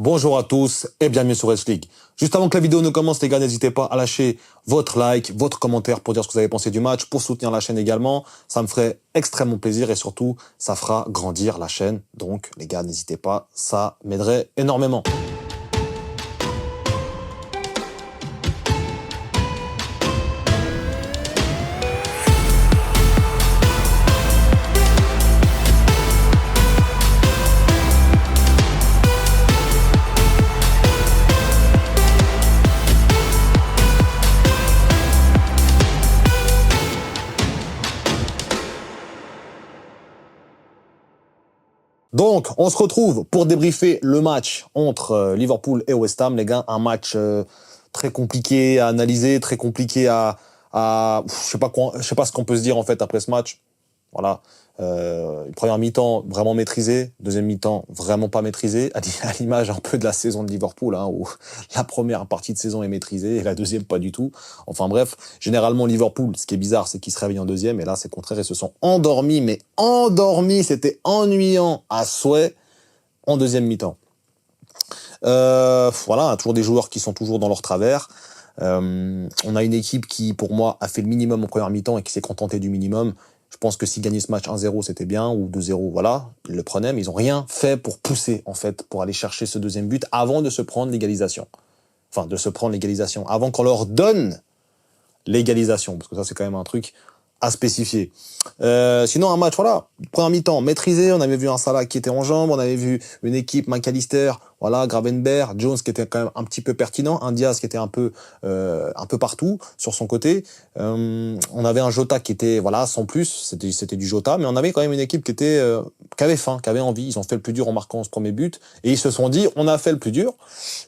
Bonjour à tous et bienvenue sur West League. Juste avant que la vidéo ne commence, les gars, n'hésitez pas à lâcher votre like, votre commentaire pour dire ce que vous avez pensé du match, pour soutenir la chaîne également. Ça me ferait extrêmement plaisir et surtout, ça fera grandir la chaîne. Donc, les gars, n'hésitez pas, ça m'aiderait énormément. Donc, on se retrouve pour débriefer le match entre Liverpool et West Ham, les gars. Un match très compliqué à analyser, très compliqué je sais pas ce qu'on peut se dire en fait après ce match. Voilà. Une première mi-temps vraiment maîtrisée, deuxième mi-temps vraiment pas maîtrisée, à l'image un peu de la saison de Liverpool, hein, où la première partie de saison est maîtrisée et la deuxième pas du tout. Enfin bref, généralement Liverpool, ce qui est bizarre, c'est qu'ils se réveillent en deuxième, et là c'est contraire, ils se sont endormis, mais endormis, c'était ennuyant à souhait en deuxième mi-temps. Voilà, toujours des joueurs qui sont toujours dans leur travers. On a une équipe qui, pour moi, a fait le minimum en première mi-temps et qui s'est contentée du minimum. Je pense que s'ils gagnaient ce match 1-0, c'était bien, ou 2-0, voilà, ils le prenaient, mais ils ont rien fait pour pousser, en fait, pour aller chercher ce deuxième but avant de se prendre l'égalisation. Enfin, de se prendre l'égalisation, avant qu'on leur donne l'égalisation, parce que ça, c'est quand même un truc à spécifier. Sinon, un match, voilà, première mi-temps maîtrisé, on avait vu un Salah qui était en jambes, on avait vu une équipe McAllister, voilà, Gravenberch, Jones qui était quand même un petit peu pertinent, un Diaz qui était un peu partout sur son côté. On avait un Jota qui était, voilà, sans plus, c'était du Jota, mais on avait quand même une équipe qui avait faim, qui avait envie. Ils ont fait le plus dur en marquant ce premier but, et ils se sont dit, on a fait le plus dur.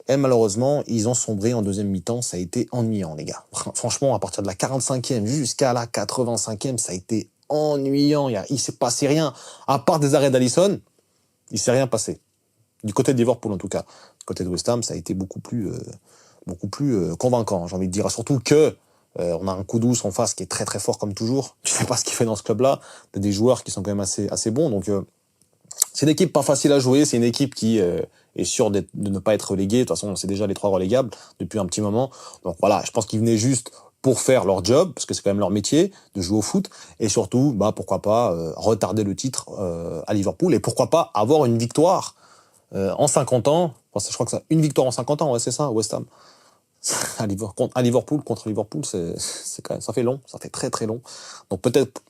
Et malheureusement, ils ont sombré en deuxième mi-temps, ça a été ennuyant, les gars. Franchement, à partir de la 45e jusqu'à la 85e, ça a été ennuyant. Il s'est passé rien. À part des arrêts d'Alisson, il s'est rien passé. Du côté de Liverpool, en tout cas. Du côté de West Ham, ça a été beaucoup plus convaincant, j'ai envie de dire. Surtout que on a un coup douce en face qui est très très fort comme toujours. Je sais pas ce qu'il fait dans ce club-là. Des joueurs qui sont quand même assez bons. Donc c'est une équipe pas facile à jouer. C'est une équipe qui est sûre de ne pas être reléguée. De toute façon, c'est déjà les 3 relégables depuis un petit moment. Donc voilà, je pense qu'ils venaient juste pour faire leur job, parce que c'est quand même leur métier de jouer au foot, et surtout, pourquoi pas retarder le titre à Liverpool, et pourquoi pas avoir une victoire en 50 ans. Enfin, je crois que c'est une victoire en 50 ans, ouais, c'est ça, West Ham. À Liverpool, contre Liverpool, c'est quand même, ça fait long, ça fait très très long. Donc peut-être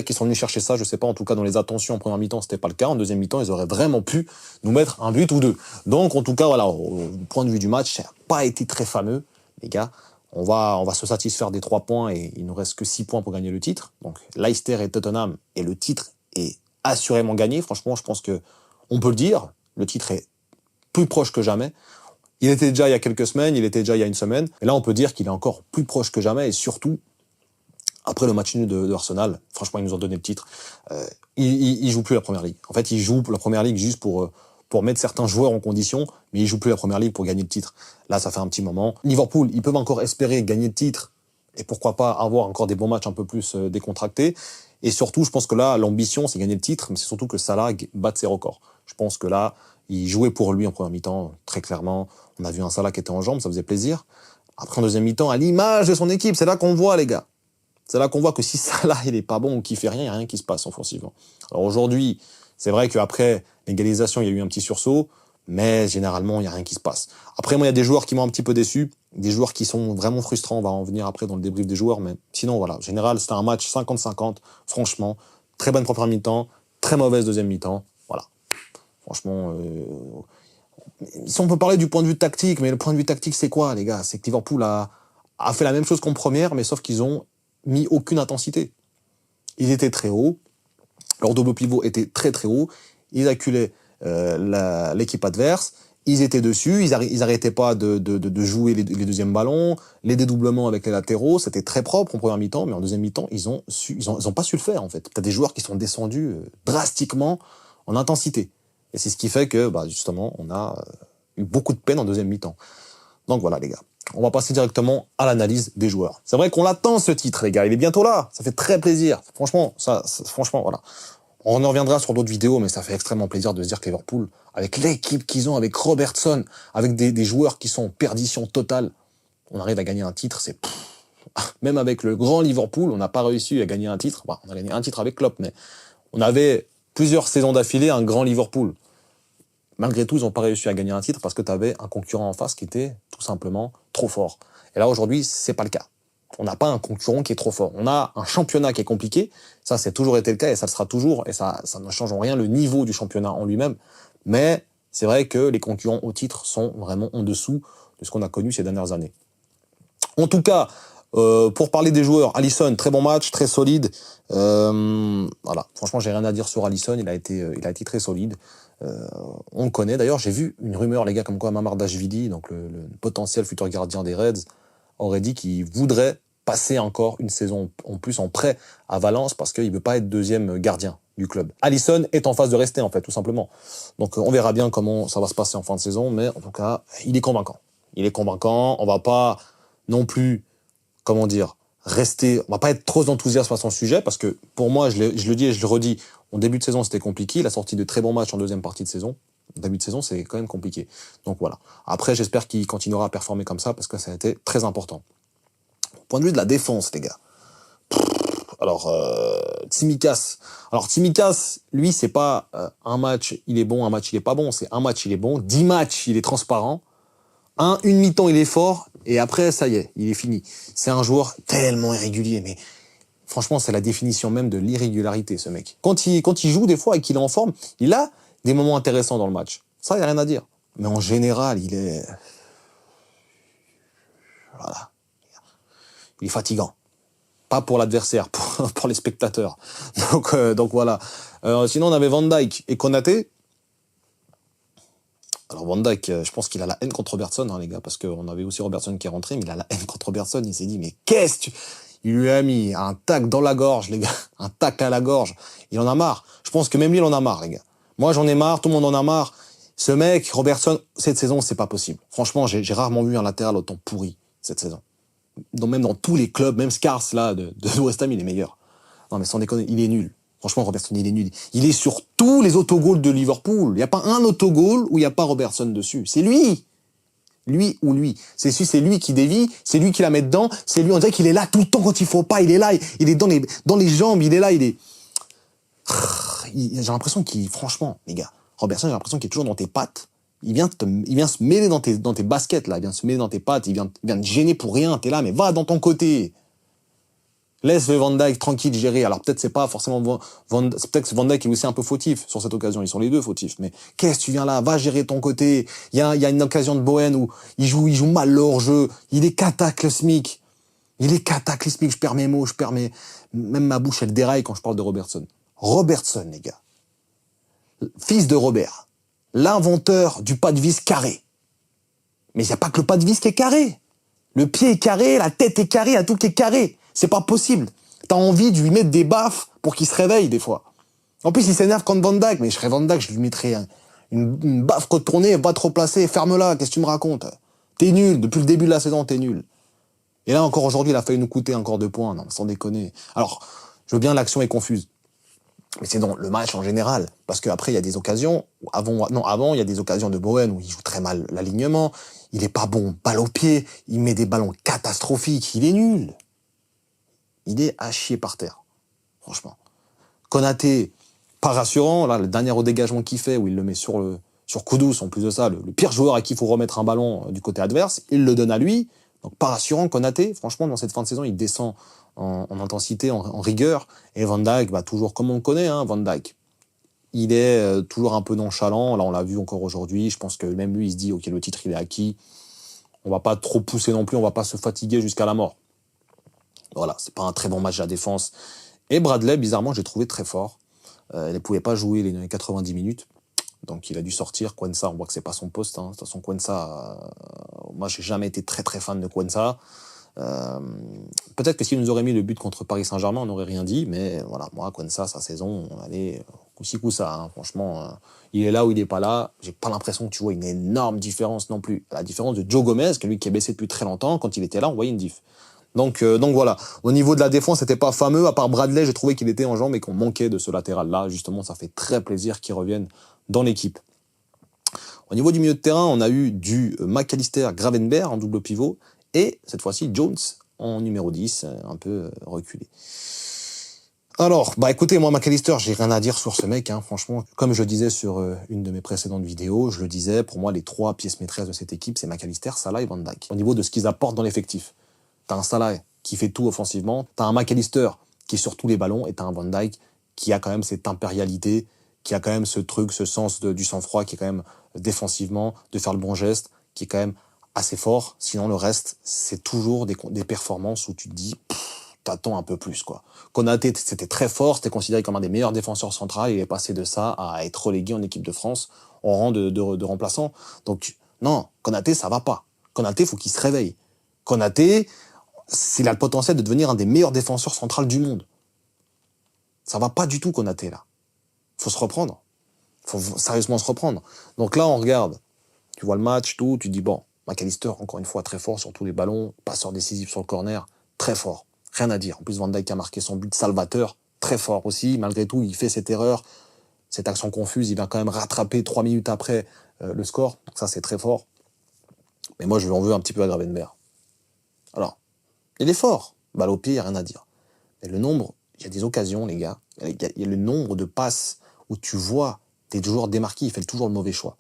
qu'ils sont venus chercher ça, je sais pas. En tout cas, dans les attentions en première mi-temps, c'était pas le cas. En deuxième mi-temps, ils auraient vraiment pu nous mettre un but ou deux. Donc en tout cas, voilà, au point de vue du match, ça n'a pas été très fameux, les gars. On va se satisfaire des 3 points, et il nous reste que 6 points pour gagner le titre. Donc Leicester et Tottenham, et le titre est assurément gagné. Franchement, je pense que on peut le dire. Le titre est plus proche que jamais. Il était déjà il y a quelques semaines, il était déjà il y a une semaine. Et là, on peut dire qu'il est encore plus proche que jamais. Et surtout, après le match nul de Arsenal, franchement, ils nous ont donné le titre. Ils jouent plus la Première Ligue. En fait, ils jouent la Première Ligue juste pour mettre certains joueurs en condition, mais ils jouent plus la Première Ligue pour gagner le titre. Là, ça fait un petit moment. Liverpool, ils peuvent encore espérer gagner le titre, et pourquoi pas avoir encore des bons matchs un peu plus décontractés. Et surtout, je pense que là, l'ambition, c'est gagner le titre, mais c'est surtout que Salah batte ses records. Je pense que là, il jouait pour lui en première mi-temps, très clairement. On a vu un Salah qui était en jambes, ça faisait plaisir. Après, en deuxième mi-temps, à l'image de son équipe, c'est là qu'on voit, les gars. C'est là qu'on voit que si Salah, il est pas bon ou qu'il fait rien, il n'y a rien qui se passe offensivement. Alors aujourd'hui, c'est vrai qu'après l'égalisation, il y a eu un petit sursaut, mais généralement, il n'y a rien qui se passe. Après, moi, il y a des joueurs qui m'ont un petit peu déçu, des joueurs qui sont vraiment frustrants. On va en venir après dans le débrief des joueurs, mais sinon, voilà. En général, c'était un match 50-50, franchement. Très bonne première mi-temps, très mauvaise deuxième mi-temps. Voilà. Franchement, si on peut parler du point de vue tactique, mais le point de vue tactique, c'est quoi, les gars? C'est que Liverpool a fait la même chose qu'en première, mais sauf qu'ils ont mis aucune intensité. Ils étaient très hauts, leur double pivot était très très haut, ils acculaient l'équipe adverse, ils étaient dessus, ils arrêtaient pas de jouer les deuxièmes ballons, les dédoublements avec les latéraux, c'était très propre en première mi-temps, mais en deuxième mi-temps, ils ont pas su le faire, en fait. T'as des joueurs qui sont descendus drastiquement en intensité. Et c'est ce qui fait que, justement, on a eu beaucoup de peine en deuxième mi-temps. Donc voilà, les gars. On va passer directement à l'analyse des joueurs. C'est vrai qu'on l'attend, ce titre, les gars. Il est bientôt là. Ça fait très plaisir. Franchement, franchement, voilà. On en reviendra sur d'autres vidéos, mais ça fait extrêmement plaisir de se dire que Liverpool, avec l'équipe qu'ils ont, avec Robertson, avec des joueurs qui sont en perdition totale, on arrive à gagner un titre. Même avec le grand Liverpool, on n'a pas réussi à gagner un titre. Bah, on a gagné un titre avec Klopp, mais on avait plusieurs saisons d'affilée un grand Liverpool. Malgré tout, ils n'ont pas réussi à gagner un titre parce que tu avais un concurrent en face qui était tout simplement trop fort. Et là, aujourd'hui, c'est pas le cas. On n'a pas un concurrent qui est trop fort. On a un championnat qui est compliqué. Ça, c'est toujours été le cas et ça le sera toujours. Et ça ne change en rien le niveau du championnat en lui-même. Mais c'est vrai que les concurrents au titre sont vraiment en dessous de ce qu'on a connu ces dernières années. En tout cas, pour parler des joueurs, Alisson, très bon match, très solide. Voilà, franchement, j'ai rien à dire sur Alisson. Il a été très solide. On le connaît. D'ailleurs, j'ai vu une rumeur, les gars, comme quoi Mamardashvili, donc le potentiel futur gardien des Reds, aurait dit qu'il voudrait passer encore une saison en plus en prêt à Valence parce qu'il veut pas être deuxième gardien du club. Alisson est en phase de rester, en fait, tout simplement. Donc, on verra bien comment ça va se passer en fin de saison, mais en tout cas, il est convaincant. Il est convaincant. On va pas non plus, comment dire, rester, on va pas être trop enthousiaste à son sujet parce que pour moi, je le dis et je le redis, en début de saison, c'était compliqué. Il a sorti de très bons matchs en deuxième partie de saison. En début de saison, c'est quand même compliqué. Donc voilà. Après, j'espère qu'il continuera à performer comme ça parce que ça a été très important. Point de vue de la défense, les gars. Alors, Tsimikas. Alors, Tsimikas, lui, c'est pas un match, il est bon, un match, il est pas bon. C'est un match, il est bon. 10 matchs, il est transparent. Une mi-temps, il est fort. Et après, ça y est, il est fini. C'est un joueur tellement irrégulier, mais franchement, c'est la définition même de l'irrégularité, ce mec. Quand il joue, des fois, et qu'il est en forme, il a des moments intéressants dans le match. Ça, il n'y a rien à dire. Mais en général, il est... Voilà. Il est fatigant. Pas pour l'adversaire, pour les spectateurs. Donc voilà. Sinon, on avait Van Dijk et Konaté. Alors Van Dijk, je pense qu'il a la haine contre Robertson, hein, les gars, parce qu'on avait aussi Robertson qui est rentré, mais il a la haine contre Robertson. Il s'est dit, mais qu'est-ce que tu... Il lui a mis un tac dans la gorge, les gars. Un tac à la gorge. Il en a marre. Je pense que même lui, il en a marre, les gars. Moi, j'en ai marre. Tout le monde en a marre. Ce mec, Robertson, cette saison, c'est pas possible. Franchement, j'ai rarement vu un latéral autant pourri cette saison. Même dans tous les clubs, même Scars, là, de West Ham, il est meilleur. Non, mais sans déconner, il est nul. Franchement, Robertson, il est nul. Il est sur tous les autogols de Liverpool. Il n'y a pas un autogol où il n'y a pas Robertson dessus. C'est lui. Lui ou lui. C'est lui qui dévie, c'est lui qui la met dedans, c'est lui, on dirait qu'il est là tout le temps quand il faut pas, il est là, il est dans les jambes, il est là, j'ai l'impression qu'il, franchement, les gars, Robertson, j'ai l'impression qu'il est toujours dans tes pattes. Il vient se mêler dans tes baskets, là. Il vient se mêler dans tes pattes. Il vient te gêner pour rien. T'es là, mais va dans ton côté. Laisse Van Dijk tranquille gérer. Alors peut-être c'est pas forcément peut-être que Van Dijk est aussi un peu fautif sur cette occasion. Ils sont les deux fautifs. Mais qu'est-ce que tu viens là? Va gérer ton côté. Il y a une occasion de Bowen où il joue mal le hors-jeu. Il est cataclysmique. Je perds mes mots, même ma bouche elle déraille quand je parle de Robertson. Robertson, les gars. Fils de Robert. L'inventeur du pas de vis carré. Mais il n'y a pas que le pas de vis qui est carré. Le pied est carré, la tête est carrée, il y a tout qui est carré. C'est pas possible. T'as envie de lui mettre des baffes pour qu'il se réveille des fois. En plus, il s'énerve contre Van Dijk. Mais je serais Van Dijk, je lui mettrais une baffe retournée, pas trop placée, ferme-la, qu'est-ce que tu me racontes? T'es nul, depuis le début de la saison, t'es nul. Et là, encore aujourd'hui, il a failli nous coûter encore 2 points, non, sans déconner. Alors, je veux bien, l'action est confuse. Mais c'est dans le match en général. Parce qu'après, il y a des occasions, avant, il y a des occasions de Bowen où il joue très mal l'alignement. Il est pas bon, balle au pied. Il met des ballons catastrophiques. Il est nul. Il est à chier par terre. Franchement. Konaté, pas rassurant. Là, le dernier au dégagement qu'il fait, où il le met sur Kudus, en plus de ça, le pire joueur à qui il faut remettre un ballon du côté adverse, il le donne à lui. Donc, pas rassurant, Konaté. Franchement, dans cette fin de saison, il descend en intensité, en rigueur. Et Van Dijk, toujours comme on le connaît, hein, Van Dijk. Il est toujours un peu nonchalant. Là, on l'a vu encore aujourd'hui. Je pense que même lui, il se dit, OK, le titre, il est acquis. On va pas trop pousser non plus. On va pas se fatiguer jusqu'à la mort. Voilà, c'est pas un très bon match à la défense. Et Bradley, bizarrement, j'ai trouvé très fort. Il ne pouvait pas jouer les 90 minutes. Donc, il a dû sortir. Quensa, on voit que c'est pas son poste. Hein. De toute façon, Quensa, moi, j'ai jamais été très, très fan de Quensa. Peut-être que s'il nous aurait mis le but contre Paris Saint-Germain, on n'aurait rien dit. Mais voilà, moi, Quensa, sa saison, on allait coup-ci, coup-ça. Hein. Franchement, il est là ou il est pas là. J'ai pas l'impression que tu vois une énorme différence non plus. À la différence de Joe Gomez, que lui qui est baissé depuis très longtemps, quand il était là, on voyait une diff. Donc voilà. Au niveau de la défense, c'était pas fameux. À part Bradley, j'ai trouvé qu'il était en jambes et qu'on manquait de ce latéral-là. Justement, ça fait très plaisir qu'il revienne dans l'équipe. Au niveau du milieu de terrain, on a eu du McAllister, Gravenberch en double pivot et cette fois-ci Jones en numéro 10, un peu reculé. Alors, bah écoutez, moi McAllister, j'ai rien à dire sur ce mec, hein, franchement. Comme je le disais sur une de mes précédentes vidéos, je le disais, pour moi, les 3 pièces maîtresses de cette équipe, c'est McAllister, Salah et Van Dijk. Au niveau de ce qu'ils apportent dans l'effectif. T'as un Salah qui fait tout offensivement, t'as un McAllister qui est sur tous les ballons, et t'as un Van Dijk qui a quand même cette impérialité, qui a quand même ce truc, ce sens du sang-froid, qui est quand même défensivement, de faire le bon geste, qui est quand même assez fort. Sinon, le reste, c'est toujours des performances où tu te dis, t'attends un peu plus, quoi. Konaté, c'était très fort, c'était considéré comme un des meilleurs défenseurs centraux, il est passé de ça à être relégué en équipe de France, en rang de remplaçant. Donc, non, Konaté, ça va pas. Konaté, faut qu'il se réveille. Konaté, il a le potentiel de devenir un des meilleurs défenseurs centraux du monde. Ça va pas du tout, Konaté, là. Faut se reprendre. Faut sérieusement se reprendre. Donc là, on regarde. Tu vois le match, tout, tu dis, bon, McAllister, encore une fois, très fort sur tous les ballons, passeur décisif sur le corner, très fort. Rien à dire. En plus, Van Dijk a marqué son but salvateur, très fort aussi. Malgré tout, il fait cette erreur, cette action confuse, il va quand même rattraper 3 minutes après le score. Donc ça, c'est très fort. Mais moi, je lui en veux un petit peu à Gravenberch. Alors, il est fort. Balle au pied, il n'y a rien à dire. Mais le nombre, il y a des occasions, les gars. Il y a le nombre de passes où tu vois tes joueurs démarqués, il fait toujours le mauvais choix.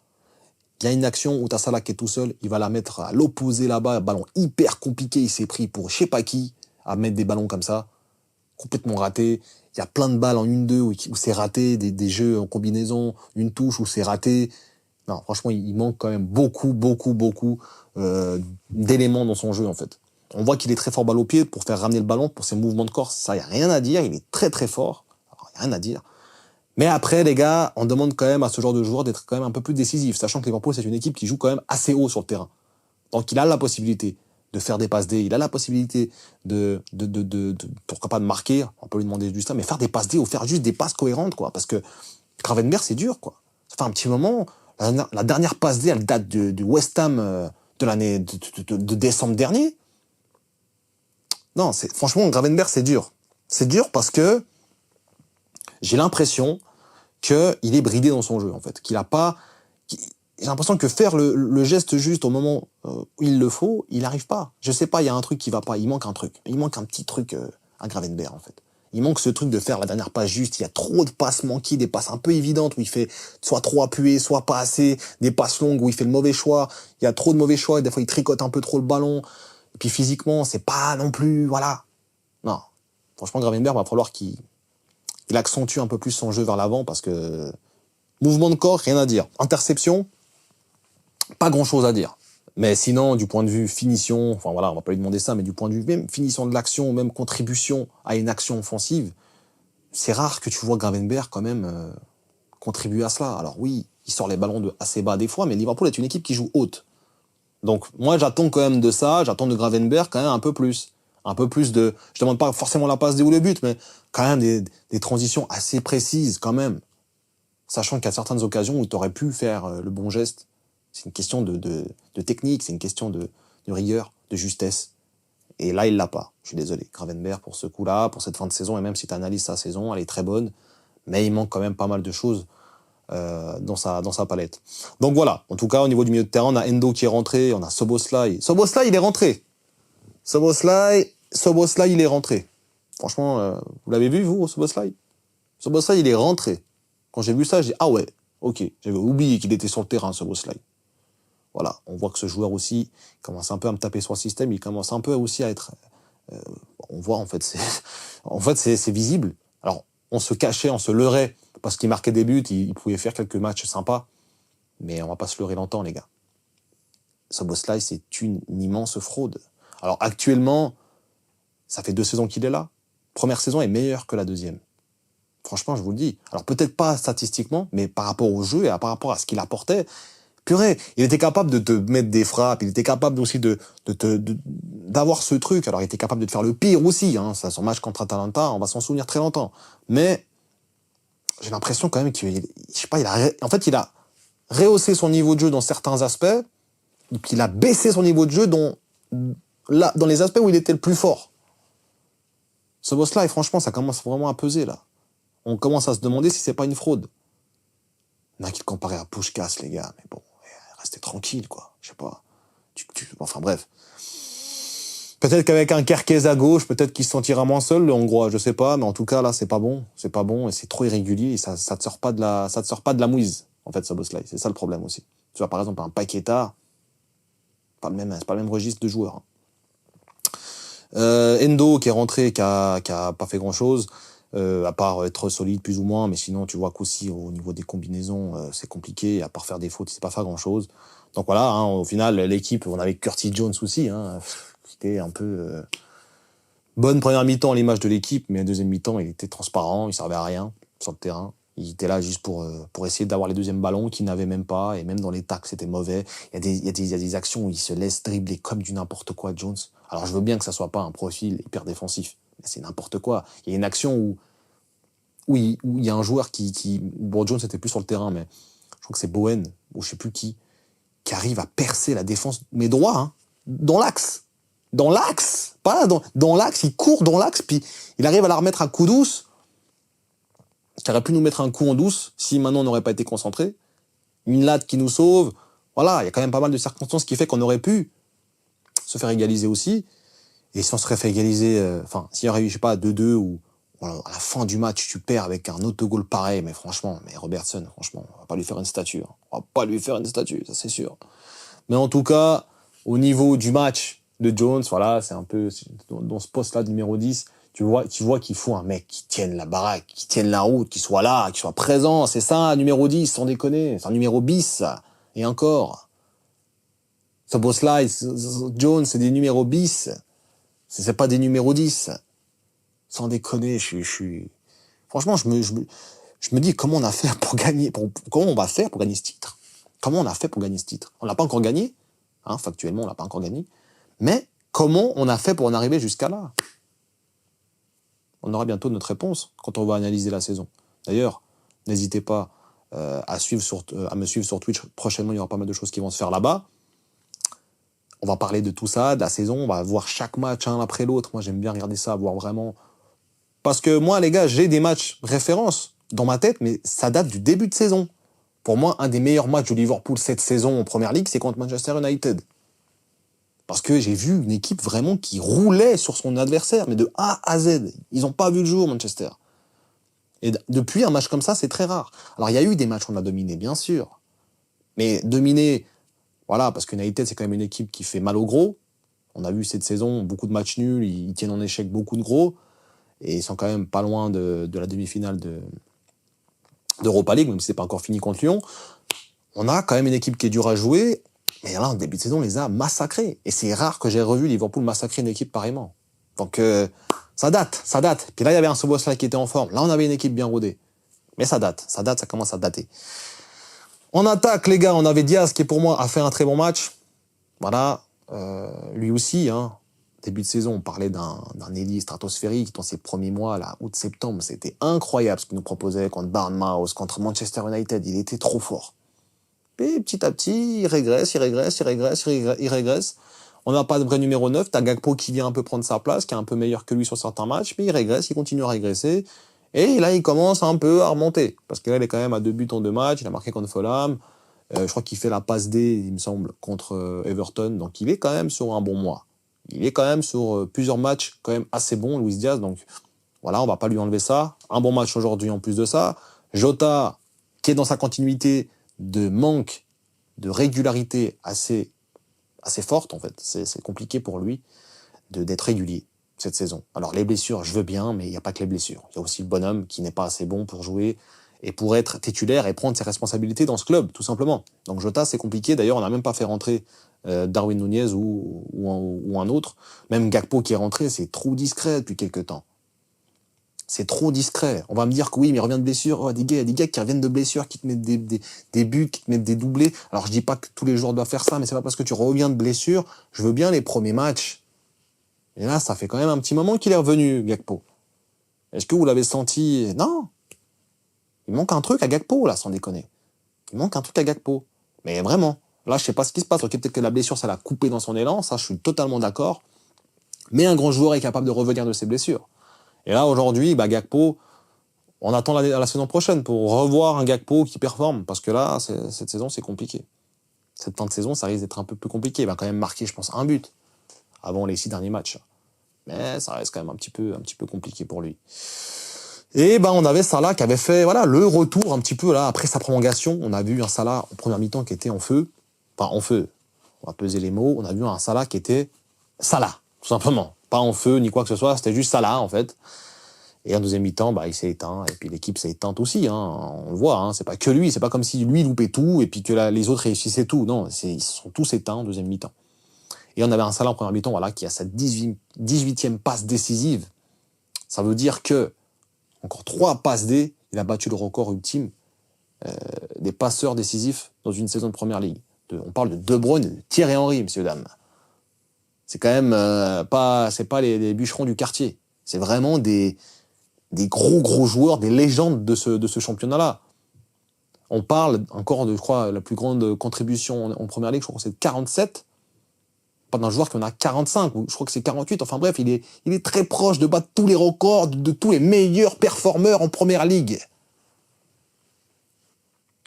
Il y a une action où t'as Salah qui est tout seul, il va la mettre à l'opposé là-bas, un ballon hyper compliqué, il s'est pris pour je sais pas qui, à mettre des ballons comme ça, complètement raté. Il y a plein de balles en 1-2 où c'est raté, des jeux en combinaison, une touche où c'est raté. Non, franchement, il manque quand même beaucoup d'éléments dans son jeu, en fait. On voit qu'il est très fort balle au pied pour faire ramener le ballon, pour ses mouvements de corps, ça, y a rien à dire, il est très fort, alors, y a rien à dire. Mais après, les gars, on demande quand même à ce genre de joueur d'être quand même un peu plus décisif, sachant que Liverpool, c'est une équipe qui joue quand même assez haut sur le terrain. Donc, il a la possibilité de faire des passes D, il a la possibilité pourquoi pas de marquer, on peut lui demander juste ça, mais faire des passes D ou faire juste des passes cohérentes, quoi. Parce que Gravenberch, c'est dur, quoi. Ça fait un petit moment, la dernière passe D, elle date du West Ham de l'année de décembre dernier. Non, franchement, Gravenberch, c'est dur. C'est dur parce que j'ai l'impression qu'il est bridé dans son jeu, en fait. Qu'il a pas... J'ai l'impression que faire le geste juste au moment où il le faut, il n'arrive pas. Je sais pas, il y a un truc qui va pas. Il manque un truc. Il manque un petit truc à Gravenberch, en fait. Il manque ce truc de faire la dernière passe juste. Il y a trop de passes manquées, des passes un peu évidentes où il fait soit trop appuyé, soit pas assez, des passes longues où il fait le mauvais choix. Il y a trop de mauvais choix et des fois il tricote un peu trop le ballon. Et puis physiquement, c'est pas non plus... Voilà. Non. Franchement, Gravenberch, va falloir qu'il accentue un peu plus son jeu vers l'avant parce que... Mouvement de corps, rien à dire. Interception, pas grand-chose à dire. Mais sinon, du point de vue finition, enfin voilà, on va pas lui demander ça, mais du point de vue même finition de l'action, même contribution à une action offensive, c'est rare que tu vois Gravenberch quand même contribuer à cela. Alors oui, il sort les ballons de assez bas des fois, mais Liverpool est une équipe qui joue haute. Donc moi, j'attends quand même de ça, j'attends de Gravenberch quand même un peu plus. Un peu plus de... Je demande pas forcément la passe D ou le but, mais quand même des transitions assez précises quand même. Sachant qu'il y a certaines occasions où tu aurais pu faire le bon geste. C'est une question de technique, c'est une question de rigueur, de justesse. Et là, il l'a pas. Je suis désolé. Gravenberch, pour ce coup-là, pour cette fin de saison, et même si tu analyses sa saison, elle est très bonne, mais il manque quand même pas mal de choses dans sa palette. Donc voilà. En tout cas, au niveau du milieu de terrain, on a Endo qui est rentré, on a Szoboszlai. Szoboszlai, il est rentré. Szoboszlai, il est rentré. Franchement, vous l'avez vu, vous, Szoboszlai? Szoboszlai, il est rentré. Quand j'ai vu ça, j'ai dit, ah ouais, ok. J'avais oublié qu'il était sur le terrain, Szoboszlai. Voilà, on voit que ce joueur aussi commence un peu à me taper sur le système, il commence un peu aussi à être... on voit, en fait, c'est visible. Alors, on se cachait, on se leurrait, parce qu'il marquait des buts, il pouvait faire quelques matchs sympas, mais on va pas se leurrer longtemps, les gars. Szoboszlai, c'est une immense fraude. Alors, actuellement, ça fait 2 saisons qu'il est là. Première saison est meilleure que la deuxième. Franchement, je vous le dis. Alors, peut-être pas statistiquement, mais par rapport au jeu et par rapport à ce qu'il apportait, purée, il était capable de te mettre des frappes, il était capable aussi d'avoir ce truc. Alors, il était capable de te faire le pire aussi, hein. Ça, son match contre Atalanta, on va s'en souvenir très longtemps. Mais, j'ai l'impression quand même qu'il, je sais pas, en fait, il a rehaussé son niveau de jeu dans certains aspects, et puis il a baissé son niveau de jeu dans les aspects où il était le plus fort. Szoboszlai, franchement, ça commence vraiment à peser, là. On commence à se demander si c'est pas une fraude. Il y en a qui le comparaient à Puskás, les gars. Mais bon, restez tranquille, quoi. Je sais pas. Enfin, bref. Peut-être qu'avec un Kerkez à gauche, peut-être qu'il se sentira moins seul, le Hongrois, je sais pas. Mais en tout cas, là, c'est pas bon. C'est pas bon et c'est trop irrégulier et ça te sort pas de la mouise, en fait, Szoboszlai. C'est ça le problème aussi. Tu vois, par exemple, un Paqueta, c'est pas le même registre de joueurs. Endo qui est rentré, qui a pas fait grand chose, à part être solide plus ou moins, mais sinon tu vois qu'aussi au niveau des combinaisons c'est compliqué, à part faire des fautes, il sait pas faire grand chose. Donc voilà, hein, au final l'équipe, on avait Curtis Jones aussi, hein, qui était un peu bonne première mi-temps à l'image de l'équipe, mais la deuxième mi-temps il était transparent, il servait à rien sur le terrain. Il était là juste pour essayer d'avoir les deuxièmes ballons qu'il n'avait même pas, et même dans les tacles c'était mauvais. Il y a des actions où il se laisse dribbler comme du n'importe quoi, Jones. Alors je veux bien que ça soit pas un profil hyper défensif, mais c'est n'importe quoi. Il y a une action où il y a un joueur bon, Jones était plus sur le terrain, mais je crois que c'est Bowen, ou je sais plus qui arrive à percer la défense, mais droit, hein, dans l'axe. Dans l'axe, pas là, dans l'axe, il court dans l'axe, puis il arrive à la remettre à coup douce. Qui aurait pu nous mettre un coup en douce si maintenant on n'aurait pas été concentré. Une latte qui nous sauve. Voilà, il y a quand même pas mal de circonstances qui fait qu'on aurait pu se faire égaliser aussi. Et si on serait fait égaliser, s'il y aurait eu, je sais pas, 2-2 ou voilà, à la fin du match, tu perds avec un autogol pareil, mais franchement, Robertson, franchement, on va pas lui faire une statue. Hein. On va pas lui faire une statue, ça c'est sûr. Mais en tout cas, au niveau du match de Jones, voilà, c'est un peu dans ce poste-là de numéro 10, tu vois qu'il faut un mec qui tienne la baraque, qui tienne la route, qui soit là, qui soit présent. C'est ça, numéro 10, sans déconner. C'est un numéro bis, ça. Et encore. Szoboszlai, Jones, c'est des numéros bis. C'est pas des numéros 10. Sans déconner, franchement, je me dis comment on a fait pour gagner, comment on va faire pour gagner ce titre. Comment on a fait pour gagner ce titre? On l'a pas encore gagné. Hein, factuellement, on l'a pas encore gagné. Mais comment on a fait pour en arriver jusqu'à là? On aura bientôt notre réponse quand on va analyser la saison. D'ailleurs, n'hésitez pas à me suivre sur Twitch. Prochainement, il y aura pas mal de choses qui vont se faire là-bas. On va parler de tout ça, de la saison. On va voir chaque match un après l'autre. Moi, j'aime bien regarder ça, voir vraiment. Parce que moi, les gars, j'ai des matchs références dans ma tête, mais ça date du début de saison. Pour moi, un des meilleurs matchs de Liverpool cette saison en Première Ligue, c'est contre Manchester United. Parce que j'ai vu une équipe vraiment qui roulait sur son adversaire, mais de A à Z. Ils n'ont pas vu le jour, Manchester. Et depuis, un match comme ça, c'est très rare. Alors, il y a eu des matchs où on a dominé, bien sûr. Mais dominer, voilà, parce que United, c'est quand même une équipe qui fait mal au gros. On a vu cette saison, beaucoup de matchs nuls, ils tiennent en échec beaucoup de gros. Et ils sont quand même pas loin de la demi-finale d'Europa League, même si c'est pas encore fini contre Lyon. On a quand même une équipe qui est dure à jouer. Mais là, en début de saison, on les a massacrés. Et c'est rare que j'ai revu Liverpool massacrer une équipe pareillement. Donc, ça date. Puis là, il y avait un Szoboszlai qui était en forme. Là, on avait une équipe bien rodée. Mais ça date, ça commence à dater. En attaque, les gars, on avait Diaz qui, pour moi, a fait un très bon match. Voilà. Lui aussi, hein. Début de saison, on parlait d'un ailier stratosphérique dans ses premiers mois, là, août-septembre. C'était incroyable ce qu'il nous proposait contre Bournemouth, contre Manchester United. Il était trop fort. Et petit à petit, il régresse. On n'a pas de vrai numéro 9. T'as Gakpo qui vient un peu prendre sa place, qui est un peu meilleur que lui sur certains matchs, mais il régresse, il continue à régresser. Et là, il commence un peu à remonter. Parce que là, il est quand même à 2 buts en 2 matchs. Il a marqué contre Fulham. Je crois qu'il fait la passe D, il me semble, contre Everton. Donc, il est quand même sur un bon mois. Il est quand même sur plusieurs matchs quand même assez bons, Luis Diaz. Donc, voilà, on va pas lui enlever ça. Un bon match aujourd'hui en plus de ça. Jota, qui est dans sa continuité de manque de régularité assez forte, en fait. C'est compliqué pour lui d'être régulier cette saison. Alors, les blessures, je veux bien, mais il n'y a pas que les blessures. Il y a aussi le bonhomme qui n'est pas assez bon pour jouer et pour être titulaire et prendre ses responsabilités dans ce club, tout simplement. Donc Jota, c'est compliqué. D'ailleurs, on n'a même pas fait rentrer Darwin Nunez ou un autre. Même Gakpo qui est rentré, c'est trop discret depuis quelques temps. C'est trop discret. On va me dire que oui, mais il revient de blessure. Oh, il y a des gars qui reviennent de blessure, qui te mettent des buts, qui te mettent des doublés. Alors, je dis pas que tous les joueurs doivent faire ça, mais c'est pas parce que tu reviens de blessure. Je veux bien les premiers matchs. Et là, ça fait quand même un petit moment qu'il est revenu, Gakpo. Est-ce que vous l'avez senti? Non. Il manque un truc à Gakpo, là, sans déconner. Il manque un truc à Gakpo. Mais vraiment. Là, je sais pas ce qui se passe. Ok, peut-être que la blessure, ça l'a coupé dans son élan. Ça, je suis totalement d'accord. Mais un grand joueur est capable de revenir de ses blessures. Et là, aujourd'hui, Gakpo, on attend la saison prochaine pour revoir un Gakpo qui performe. Parce que là, cette saison, c'est compliqué. Cette fin de saison, ça risque d'être un peu plus compliqué. Il va quand même marquer, je pense, un but avant les 6 derniers matchs. Mais ça reste quand même un petit peu compliqué pour lui. Et on avait Salah qui avait fait le retour un petit peu là après sa prolongation. On a vu un Salah en première mi-temps qui était en feu. Enfin, en feu. On va peser les mots. On a vu un Salah qui était Salah, tout simplement. Pas en feu ni quoi que ce soit, c'était juste Salah en fait. Et en deuxième mi-temps, il s'est éteint. Et puis l'équipe s'est éteinte aussi. On le voit, c'est pas que lui. C'est pas comme si lui loupait tout et puis que les autres réussissaient tout. Non, ils sont tous éteints en deuxième mi-temps. Et on avait un Salah en première mi-temps qui a sa 18e passe décisive. Ça veut dire que encore 3 passes D, il a battu le record ultime des passeurs décisifs dans une saison de Première Ligue. On parle de De Bruyne et de Thierry Henry, messieurs, dames. C'est quand même c'est pas les bûcherons du quartier. C'est vraiment des gros joueurs, des légendes de ce championnat-là. On parle encore de, je crois, la plus grande contribution en Première Ligue, je crois que c'est 47. Pas d'un joueur qui en a 45, ou je crois que c'est 48. Enfin bref, il est très proche de battre tous les records de tous les meilleurs performeurs en Première Ligue.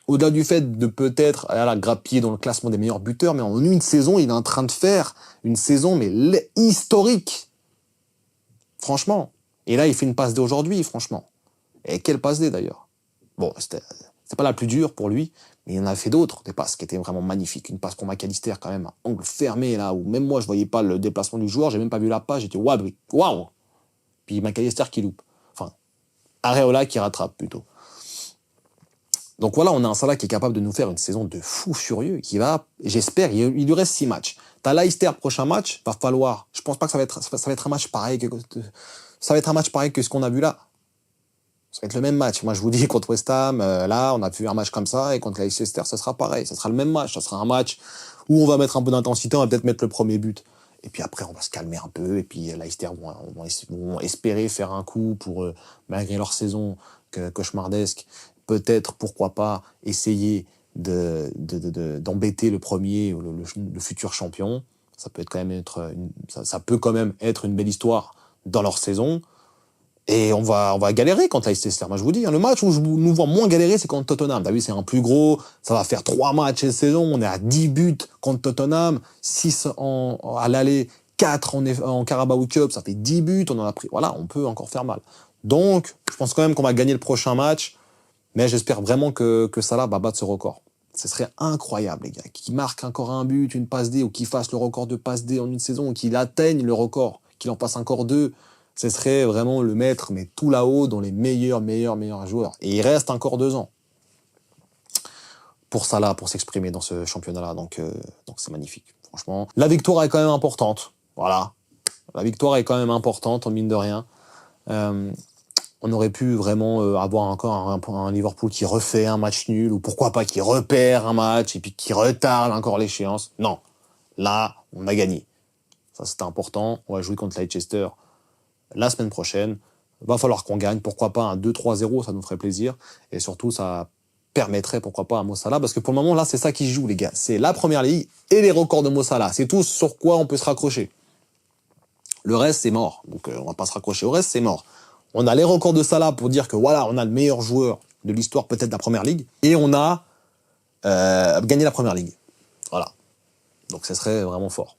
Au-delà du fait de peut-être grappiller dans le classement des meilleurs buteurs, mais en une saison, il est en train de faire une saison historique. Franchement. Et là, il fait une passe D aujourd'hui, franchement. Et quelle passe D d'ailleurs. Bon, c'est pas la plus dure pour lui, mais il en a fait d'autres, des passes qui étaient vraiment magnifiques. Une passe pour McAllister quand même, à angle fermé là, où même moi je voyais pas le déplacement du joueur, j'ai même pas vu la passe, j'étais waouh. Puis McAllister qui loupe. Enfin, Areola qui rattrape plutôt. Donc voilà, on a un Salah qui est capable de nous faire une saison de fou furieux, qui va, j'espère, il lui reste 6 matchs. T'as Leicester, prochain match, va falloir, je pense pas que ça va être un match pareil que ce qu'on a vu là. Ça va être le même match. Moi, je vous dis, contre West Ham, là, on a vu un match comme ça, et contre Leicester, ça sera pareil. Ça sera le même match. Ça sera un match où on va mettre un peu d'intensité, on va peut-être mettre le premier but. Et puis après, on va se calmer un peu, et puis Leicester vont espérer faire un coup pour, malgré leur saison cauchemardesque, peut-être, pourquoi pas, essayer d'embêter le premier, ou le futur champion. Ça peut quand même être une belle histoire dans leur saison. Et on va galérer contre Leicester. Moi, je vous dis, le match où je nous vois moins galérer, c'est contre Tottenham. T'as vu, c'est un plus gros. Ça va faire 3 matchs cette saison. On est à 10 buts contre Tottenham. 6 à l'aller, 4 en Carabao Cup. Ça fait 10 buts. On en a pris. Voilà, on peut encore faire mal. Donc, je pense quand même qu'on va gagner le prochain match. Mais j'espère vraiment que Salah va battre ce record. Ce serait incroyable, les gars. Qu'il marque encore un but, une passe D, ou qu'il fasse le record de passe D en une saison, ou qu'il atteigne le record, qu'il en fasse encore 2. Ce serait vraiment le mettre, mais tout là-haut, dans les meilleurs joueurs. Et il reste encore 2 ans pour Salah, pour s'exprimer dans ce championnat-là. Donc c'est magnifique, franchement. La victoire est quand même importante. Voilà. La victoire est quand même importante, en mine de rien. On aurait pu vraiment avoir encore un Liverpool qui refait un match nul, ou pourquoi pas qui repère un match, et puis qui retarde encore l'échéance. Non. Là, on a gagné. Ça, c'était important. On va jouer contre Leicester la semaine prochaine. Va falloir qu'on gagne. Pourquoi pas un 2-3-0, ça nous ferait plaisir. Et surtout, ça permettrait, pourquoi pas, à Mo Salah. Parce que pour le moment, là, c'est ça qui se joue, les gars. C'est la Première Ligue et les records de Mo Salah. C'est tout sur quoi on peut se raccrocher. Le reste, c'est mort. Donc, on va pas se raccrocher au reste, c'est mort. On a les records de Salah pour dire que voilà, on a le meilleur joueur de l'histoire, peut-être de la Première Ligue. Et on a gagné la Première Ligue. Voilà. Donc, ce serait vraiment fort.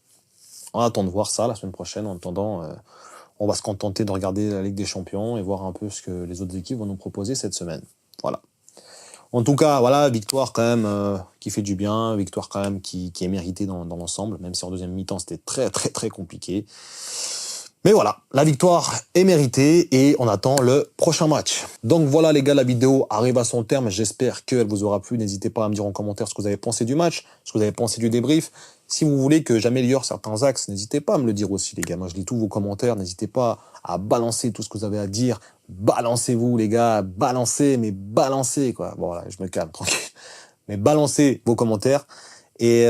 On attend de voir ça la semaine prochaine. En attendant, on va se contenter de regarder la Ligue des Champions et voir un peu ce que les autres équipes vont nous proposer cette semaine. Voilà. En tout cas, voilà, victoire quand même qui fait du bien, victoire quand même qui est méritée dans l'ensemble, même si en deuxième mi-temps c'était très compliqué. Mais voilà, la victoire est méritée et on attend le prochain match. Donc voilà les gars, la vidéo arrive à son terme. J'espère qu'elle vous aura plu. N'hésitez pas à me dire en commentaire ce que vous avez pensé du match, ce que vous avez pensé du débrief. Si vous voulez que j'améliore certains axes, n'hésitez pas à me le dire aussi les gars. Moi je lis tous vos commentaires, n'hésitez pas à balancer tout ce que vous avez à dire. Balancez-vous les gars, balancez quoi. Bon voilà, je me calme, tranquille. Mais balancez vos commentaires. Et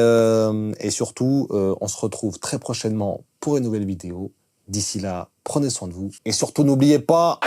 surtout, on se retrouve très prochainement pour une nouvelle vidéo. D'ici là, prenez soin de vous. Et surtout, n'oubliez pas...